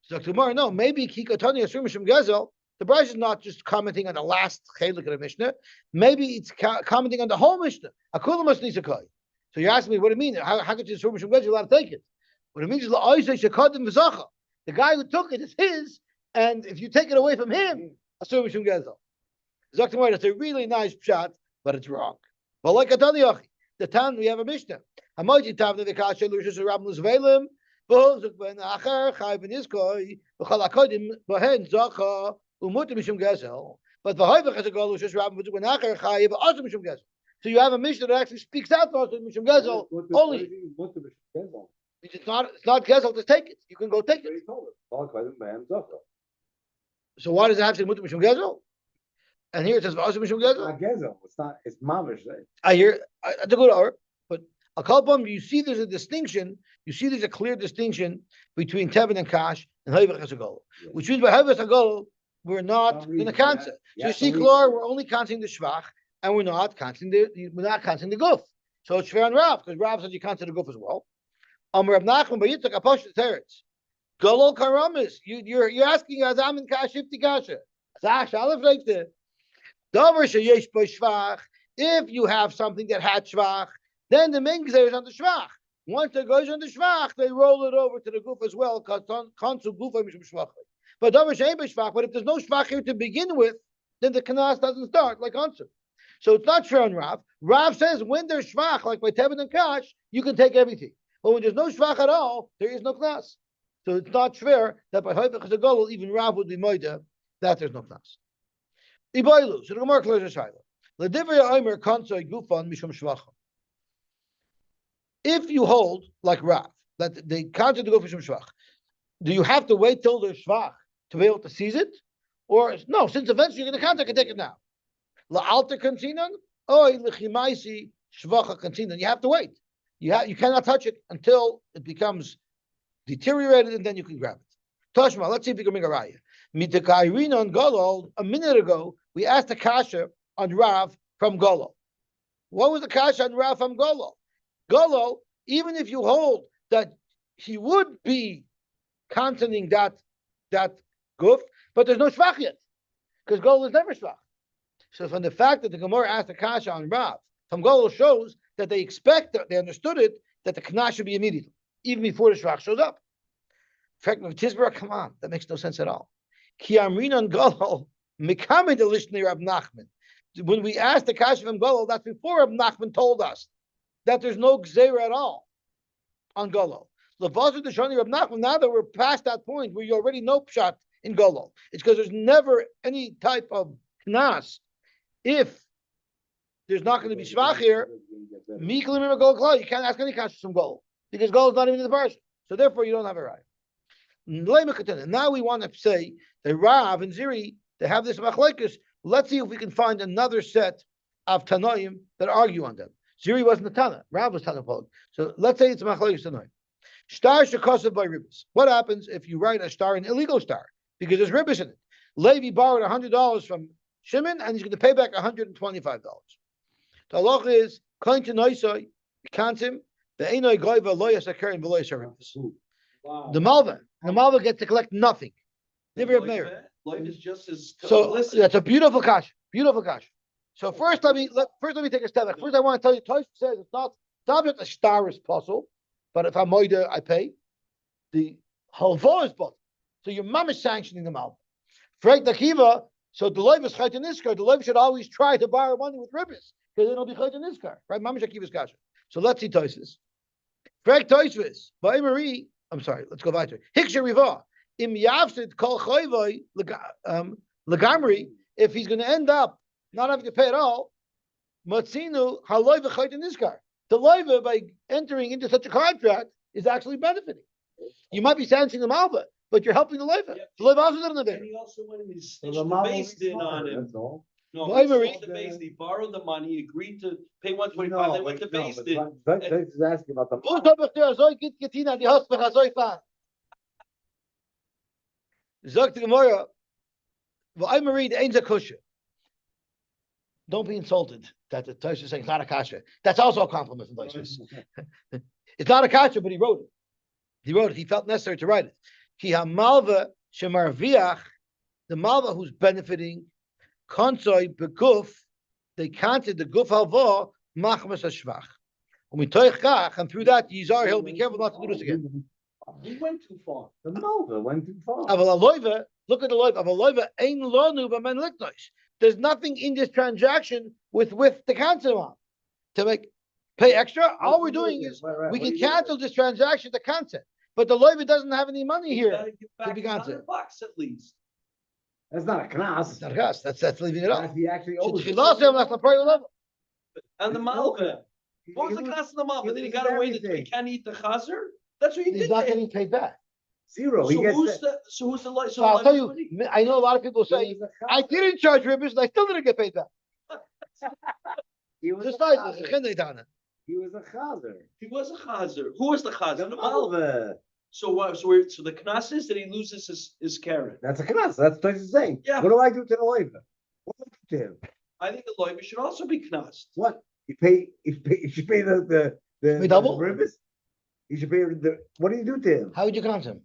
Speaker 1: So tomorrow, no, maybe Kikotani a Surin Mishum Gezel. The brisa is not just commenting on the last chelik of the Mishnah. Maybe it's commenting on the whole Mishnah. Akulamas Nisakai. So you're asking me what it means. How could you Surin Mishum Gezel allowed to take it? What it means is La'oisei Shekadim V'Zacha. The guy who took it is his, and if you take it away from him, asur mishum gezel. Zaktimar, that's a really nice shot, but it's wrong. But like the town we have a Mishnah. Hamoji tavne v'kashe lushus rabim l'zvelim, v'hozuk ben acher chai ben iskoi, v'chal akodim b'hen zacha umutim mishum gezel. But v'hoivach has a goal lushus rabim v'hozuk ben acher chai v'asur mishum gezel. So you have a Mishnah that actually speaks out for asur mishum gezel only. It's not gezel to take it. You can go take it. So why does it have to say mutar mishum gezel? And here it says v'asur mishum gezel.
Speaker 2: Not gezel. It's not. It's mamish.
Speaker 1: I hear it's a good hour, but a couple you see there's a distinction. You see there's a clear distinction between Tevin and Kash and Hoivach Hasagol, which means by Hoivach Hasagol we're not going to cancel. So you see, Klor, we're only counting the Shvach, and we're not counting the Guf. So it's Shver and Rav, because Rav says you cancel the Guf as well. Rav Nachman Bayitzak Aposh Teretz. Golol Karamis. You're asking Azam and Kash 50 Kasha. If you have something that had Shvach, then the main is on the Shvach. Once it goes on the Shvach, they roll it over to the Guf as well. But if there's no Shvach here to begin with, then the Kanas doesn't start like answer. So it's not Shver and Rav. Rav says when there's Shvach, like by Tevin and Kash, you can take everything. But when there's no Shvach at all, there is no Kanas. So it's not fair that by Hoifach Gadol, even Rav would be Moida, that there's no Knas. Ibailu, so the Gemara closes Shaila. Ledivya Omer Kansoi Gufan Mishum Shvacha. If you hold, like Rav, that they counted the Guf Mishum Shvach, do you have to wait till the Shvach to be able to seize it? Or, no, since eventually you're going to count, I can take it now. La'alta Kantinan, Oi Lechimaisi Shvacha Kantinan. You have to wait. You cannot touch it until it becomes deteriorated, and then you can grab it. Toshma, let's see if we can make a raya. Mitakairina on Golol, a minute ago, we asked the kasha on Rav from Golol. What was the kasha on Rav from Golol? Golol, even if you hold that he would be containing that guf, but there's no shvach yet, because Golol is never shvach. So from the fact that the Gemara asked the kasha on Rav from Golol shows that they they understood it, that the knas should be immediately, even before the shvach shows up. In fact, Tizbara, come on, that makes no sense at all. Ki amrinan Golol mikamed elishni Rab Nachman. When we asked the kasha from Golol, that's before Rab Nachman told us that there's no gzeira at all on Golol. Lavazu Deshani Rab Nachman, now that we're past that point where you already know pshat in Golol, it's because there's never any type of knas. If there's not going to be shvach here, you can't ask any kasha from Golol, because Golol is not even in the parsha. So therefore, you don't have a right. Now we want to say that Rav and Ziri, they have this machlekes. Let's see if we can find another set of Tanoim that argue on them. Ziri wasn't a Tana, Rav was Tana. So let's say it's a machlekes Tanoim. Star shekosed by ribbis. What happens if you write a star, an illegal star, because there's ribbis in it? Levi borrowed $100 from Shimon, and he's going to pay back $125. The halacha is koin to noisoi kantim the einoi goyva lo yasaker and v'lo yasaribis.
Speaker 5: Wow.
Speaker 1: The Malva gets to collect nothing. Never have merit.
Speaker 5: Life is just as
Speaker 1: So that's a beautiful kash. Beautiful kash. So first let me take a step back. First I want to tell you, Tosh says it's not just a star is possible, but if I'm moida, I pay. The halva is possible. So your mom is sanctioning the Malva. Frank Dakiva, so the loiv is chayt in iskar. The loiv should always try to borrow money with ribbis, because it'll be chayt in iskar. Right? Mamish Akiva's kasha. So let's see Tosh's. Frank Toshvis, by Marie. I'm sorry, let's go back to it. Hiksha Riva. Im Yavsid Kol Choyvoy Lagamri, if he's going to end up not having to pay at all, Matzinu Haloy V'chayt in Niskar. The loiva, by entering into such a contract, is actually benefiting. You might be sanctioning the Malva, but you're helping the loiva. The loiva also doesn't have
Speaker 5: And
Speaker 1: it.
Speaker 5: he also went and he
Speaker 2: So
Speaker 5: stitched
Speaker 2: the
Speaker 5: the
Speaker 2: model
Speaker 5: base in on him.
Speaker 2: That's all.
Speaker 5: No,
Speaker 1: Why,
Speaker 5: he
Speaker 1: Marie?
Speaker 5: stitched the base, he borrowed the money, agreed to pay 125, they went to base
Speaker 2: but
Speaker 5: in.
Speaker 2: He's asking about the.
Speaker 1: Zok the Gemara. Well, I'm read ain't a kusha. Don't be insulted that the Tosha is saying it's not a kasha. That's also a compliment from Tosha. It's not a kasha, but he wrote it. He wrote it. He felt necessary to write it. Ki hamalva shemarviach, the malva who's benefiting, konsoy beguf, they counted the guf halva machmas hashvach. And through that, Yizar, he'll be careful not to do this again.
Speaker 5: He went too far.
Speaker 2: The Malva went too far.
Speaker 1: Aval aloiva, look at the loiva. Aval aloiva ein lonu b'men liknosh. There's nothing in this transaction with the cancel amount to pay extra. All we're doing is we can cancel this transaction to cancel, but the loiva doesn't have any money
Speaker 5: You
Speaker 1: here.
Speaker 5: gotta give back
Speaker 1: be
Speaker 5: $100
Speaker 1: gone.
Speaker 5: at least.
Speaker 2: That's not a knas.
Speaker 1: It's not a gas. That's leaving it off.
Speaker 2: He actually owes
Speaker 1: She
Speaker 2: it.
Speaker 1: lost him. That's the prior level.
Speaker 5: And the Malva. What was the cost of the Malva? Then he got away that he can't eat the chazer? That's what you
Speaker 1: He's
Speaker 5: did.
Speaker 1: not
Speaker 5: there.
Speaker 1: getting paid back.
Speaker 2: Zero. He
Speaker 5: So
Speaker 2: gets
Speaker 5: who's
Speaker 2: that.
Speaker 5: the light?
Speaker 1: So I'll tell you, I know a lot of people say I didn't charge ribbons and I still didn't get paid back.
Speaker 2: He was
Speaker 1: Just
Speaker 2: a
Speaker 1: like
Speaker 2: chazer. He was a chazer.
Speaker 5: He was a chazer. Who was the chazer?
Speaker 2: The
Speaker 5: The Malva.
Speaker 2: Malva.
Speaker 5: So what? So the knas is that he loses his carrot.
Speaker 2: That's a knas. That's what he's saying.
Speaker 5: Yeah.
Speaker 2: What do I do to the loiva? What do I do to him?
Speaker 5: I think the loiva should also be knas.
Speaker 2: What? You should pay the
Speaker 1: We double?
Speaker 2: ribbons? You should pay the. What do you do to him?
Speaker 1: How would you count him?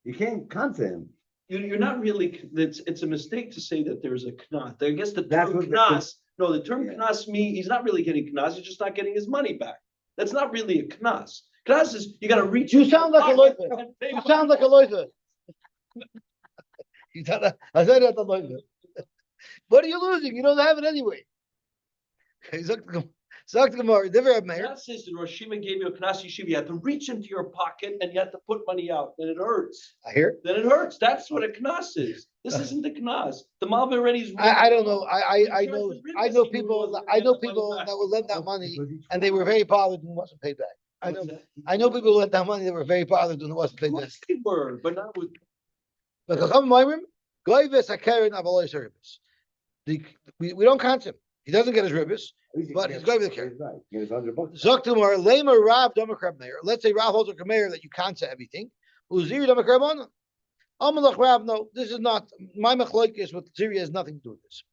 Speaker 2: You can't count him.
Speaker 5: You're not really. It's a mistake to say that there's a knas. I guess the
Speaker 2: That's
Speaker 5: term
Speaker 2: what the-
Speaker 5: knas. No, the term
Speaker 2: Yeah.
Speaker 5: knas means he's not really getting knas. He's just not getting his money back. That's not really a knas. Knas is you got to reach.
Speaker 1: You
Speaker 5: in
Speaker 1: sound
Speaker 5: your
Speaker 1: like a
Speaker 5: pocket
Speaker 1: loiva.
Speaker 5: and pay
Speaker 1: You sound like a loiva. I said that loiva. What are you losing? You don't have it anyway. Sagt the Gemara, Divrei Reb Meir.
Speaker 5: That says that Rosh Shimon gave you a knas yeshiva. You had to reach into your pocket and you had to put money out. Then it hurts.
Speaker 1: I hear.
Speaker 5: Then it hurts. That's what a knas is. This isn't the knas. The Malva already is.
Speaker 1: I don't know. I
Speaker 5: He
Speaker 1: know
Speaker 5: charged the
Speaker 1: I
Speaker 5: ribbis,
Speaker 1: know
Speaker 5: he
Speaker 1: people
Speaker 5: wasn't
Speaker 1: I
Speaker 5: gonna
Speaker 1: know
Speaker 5: get the money
Speaker 1: people
Speaker 5: back.
Speaker 1: that will lend that money
Speaker 2: Because each
Speaker 1: and they were very bothered when it wasn't paid back.
Speaker 5: What's that?
Speaker 1: I know people who lent that money that were very bothered when it wasn't
Speaker 5: Of
Speaker 1: paid back.
Speaker 5: course they were, but not with.
Speaker 1: But Chacham Moirim, Goyves Hakeren Avalois Ribis. We don't count him. He doesn't get his ribis.
Speaker 2: At least he
Speaker 1: But
Speaker 2: gets-
Speaker 1: he's going to the care.
Speaker 2: he's right. He gets $100.
Speaker 1: Zoktumar Lamer Rav Domakrab Meir. Let's say Rav holds a Kameir that you can't say everything. Uziri Domakrab on. Amalach Rav, no, this is not my machloikis with Ziri has nothing to do with this.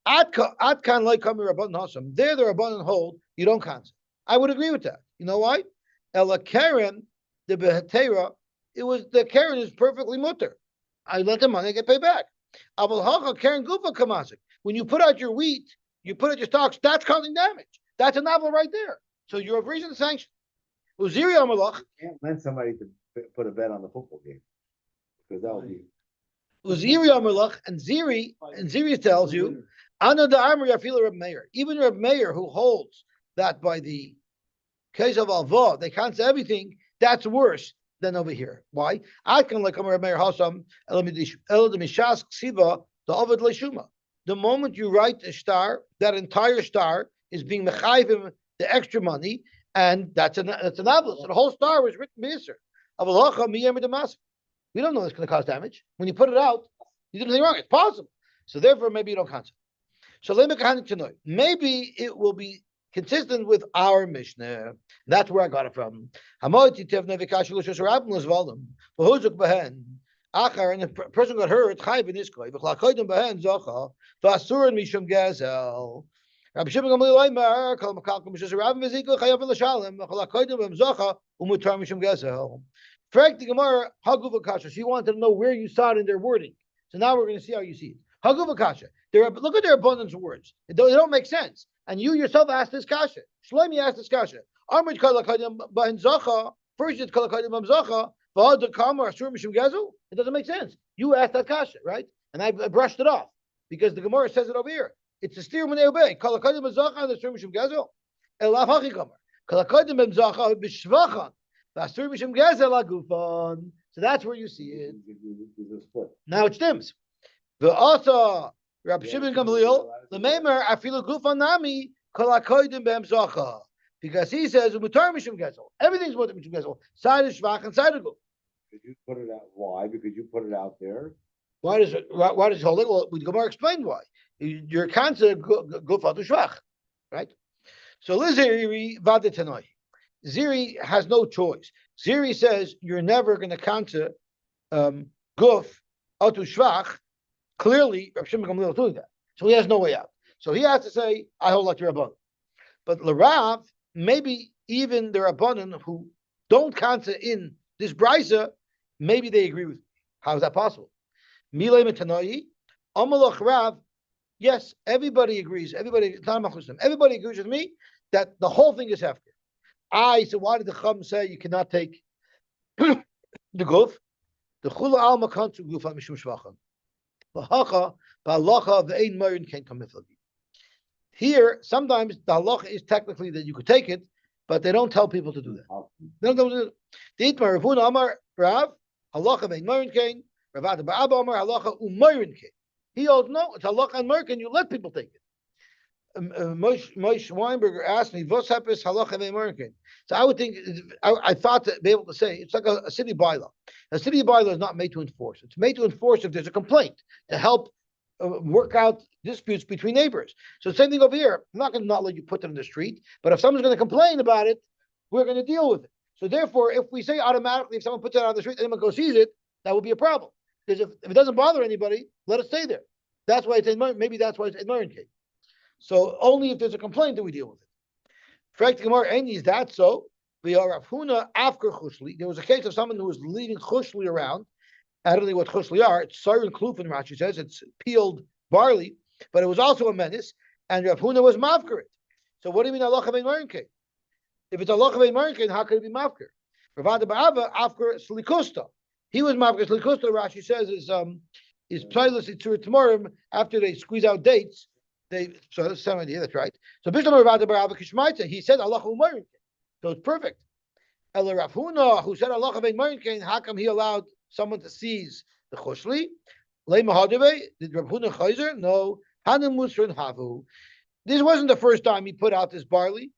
Speaker 1: Atkan like Kamir Rabban Hasam. There the Rabban hold, you don't count. I would agree with that. You know why? Ela Karen, the Behetera, it was the Karen is perfectly mutter. I lent the money, I get paid back. Aval Hacha Karen Gufa Kamasik. When you put out your wheat, you put out your stocks, that's causing damage. That's a novel right there. So you're of reason to sanction. Uziri Amalach,
Speaker 2: Can't lend somebody to put a bet on the football game. Because that would be.
Speaker 1: Uziri Amalach, and Ziri tells you, Ana the armor Yafila Reb Meir. Even Reb Meir, who holds that by the case of Alva, they can't say everything, that's worse than over here. Why? I can like Reb Meir Hasam, Eladimishas Ksiva, the Ovid Leshuma. The moment you write a star, that entire star is being mechayvim the extra money, and that's an obelisk. So the whole star was written Beiser. We don't know it's going to cause damage. When you put it out, you did anything wrong. It's possible. So therefore, maybe you don't count it. So maybe it will be consistent with our Mishnah. That's where I got it from. And the person got hurt, Chayv in his koy, v'chlakoydim behen zocha, v'asurin mishum gezel. Rabbi Shimon Gamliel Omer, kol makalkum mishus Rav Mezikah chayav l'shalem, v'chlakoydim bhem zocha, umutar mishum gezel. Frank the Gemara, Haguva Kasha. She wanted to know where you saw it in their wording. So now we're going to see how you see it. Haguva Kasha. Look at their abundance of words. They don't make sense. And you yourself asked this Kasha. Shlomi asked this Kasha. Amrit kol hakoydim behen zocha. First it's kol hakoydim bhem zocha. It doesn't make sense. You asked that kasha, right? And I brushed it off because the Gemara says it over here. It's a steer when they obey. Kalakadim b'zacha and the steer mishum gezel. Elav hachikamar. Kalakadim b'zacha b'shvachan. V'astur mishum gezel agufan. So that's where you see it. Now it stems. The also Rabbi Shimon Gamliel the Meimer afilu gufan nami kalakadim b'zacha. Because he says umutar mishum gezel. Everything's mutar mishum gezel. Side of shvach and side of guf.
Speaker 2: Because you put it out. Why? Because you put it out there.
Speaker 1: Why does it hold it? Well, the Gemara explained why. Your cancer gufat shvach, right? So Liziri vadetanoi. Ziri has no choice. Ziri says you're never going to counter guf atu shvach. Clearly, Rav Shimon Gamliel doing that, so he has no way out. So he has to say, "I hold like your Rabbanan." But Larav, maybe even the Rabbanan who don't counter in this brisa, maybe they agree with me. How is that possible? Milei Metanoi, Amalach Rav. Yes, everybody agrees. Everybody agrees with me that the whole thing is hefker. So why did the Chum say you cannot take the guf? The chula al makan to guf mishum shvachan. V'hacha v'halacha v'ein morin can't come miflagi. Here, sometimes the halacha is technically that you could take it, but they don't tell people to do that. They don't tell people to do that. The Itmar Ravuna Amar Rav halacha v'ein morin can't. Rav Ada Ba'aba Amar halacha u'morin can't. He holds no, it's halacha and morin can't. You let people take it. Moshe Weinberger asked me, "What's happens halacha ve'American?" So I would think, I thought to be able to say it's like a city bylaw. A city bylaw is not made to enforce. It's made to enforce if there's a complaint to help work out disputes between neighbors. So same thing over here. I'm not going to not let you put them in the street, but if someone's going to complain about it, we're going to deal with it. So therefore, if we say automatically, if someone puts it on the street, anyone goes sees it, that would be a problem. Because if it doesn't bother anybody, let it stay there. That's why it's in maybe that's why it's in American. So only if there's a complaint do we deal with it. Fragt Gemara, is that so? There was a case of someone who was leading chushli around. I don't know what chushli are. It's siren klufin, Rashi says. It's peeled barley, but it was also a menace. And Rav Huna was mafker it. So what do you mean halacha bein marinke? If it's halacha bein marinke, how could it be mafker? Rav Ada Ba'ava afker slikusta. He was mafker slikusta. Rashi says is psailus itzur tmorim after they squeeze out dates. So that's the same idea. That's right. So Bishlam Rav Barav Kishmaitza, he said Allah Umayrin. So it's perfect. El Rav Huna, who said Allah Ben Marin, how come he allowed someone to seize the Choshli? Le Mahadeve, did Rav Huna Chayzer? No. Hanim Musrin Havu. This wasn't the first time he put out this barley.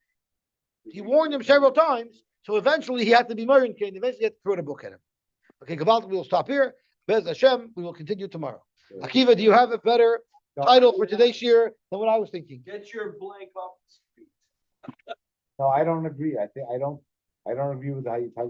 Speaker 1: He warned him several times. So eventually he had to be Marin Kane. Eventually he had to throw the book at him. Okay, Gavalt, we will stop here. Bez Hashem, we will continue tomorrow. Akiva, do you have a better title for today's year than what I was thinking?
Speaker 5: Get your blank off the street.
Speaker 2: No, I don't agree. I don't agree with how you